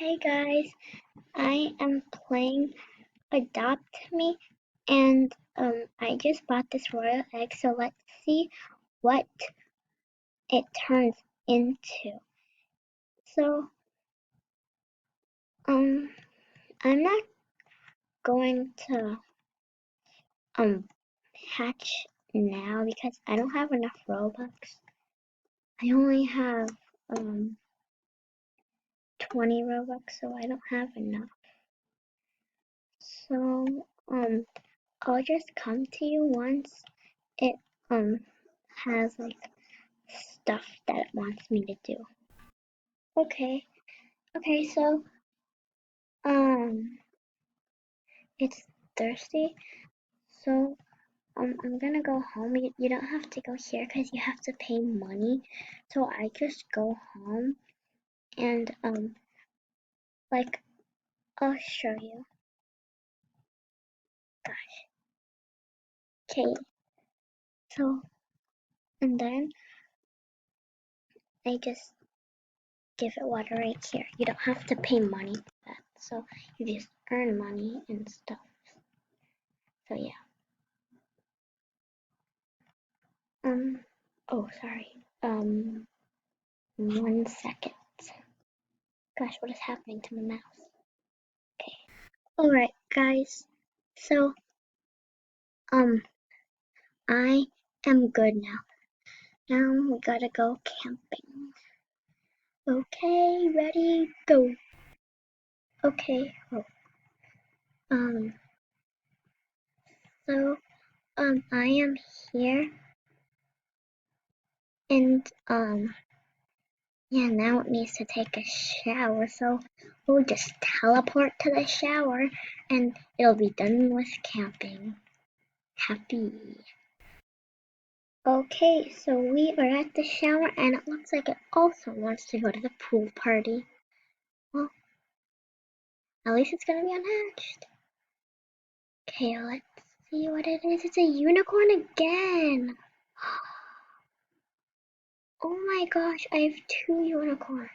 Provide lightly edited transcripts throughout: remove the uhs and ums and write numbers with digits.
Hey guys, I am playing Adopt Me and I just bought this royal egg, so let's see what it turns into. So um I'm not going to hatch now because I don't have enough Robux. I only have 20 Robux, so I don't have enough. So I'll just come to you once it has like stuff that it wants me to do. Okay. Okay, so it's thirsty. So I'm gonna go home. You don't have to go here because you have to pay money. So I just go home and like I'll show you. Gosh. Okay. So and then I just give it water right here. You don't have to pay money for that. So you just earn money and stuff. So yeah. Um oh sorry. 1 second. Gosh, what is happening to my mouse? Okay. Alright, guys. So, I am good now. Now we gotta go camping. Okay, ready, go. Okay. Oh, um, so, I am here and, yeah, now it needs to take a shower, so we'll just teleport to the shower and it'll be done with camping. Happy. Okay, so we are at the shower and it looks like it also wants to go to the pool party. Well, at least it's gonna be unhatched. Okay, let's see what it is. It's a unicorn again. Oh my gosh, I have two unicorns.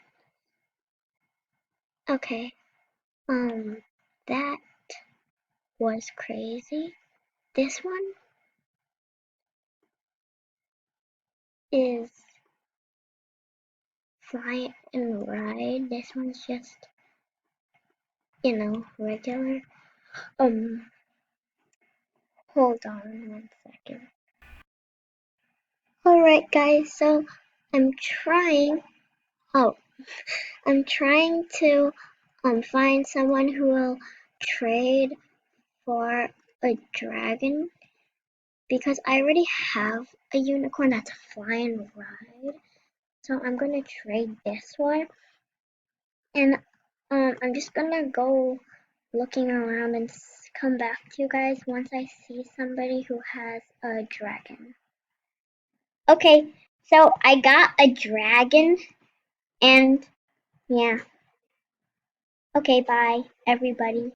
Okay, that was crazy. This one is fly and ride. This one's just, regular. Um, Hold on 1 second. Alright guys, so I'm trying, oh, I'm trying to find someone who will trade for a dragon because I already have a unicorn that's a fly and ride. So I'm gonna trade this one and I'm just gonna go looking around and come back to you guys once I see somebody who has a dragon. Okay, so I got a dragon and yeah. Okay, bye everybody.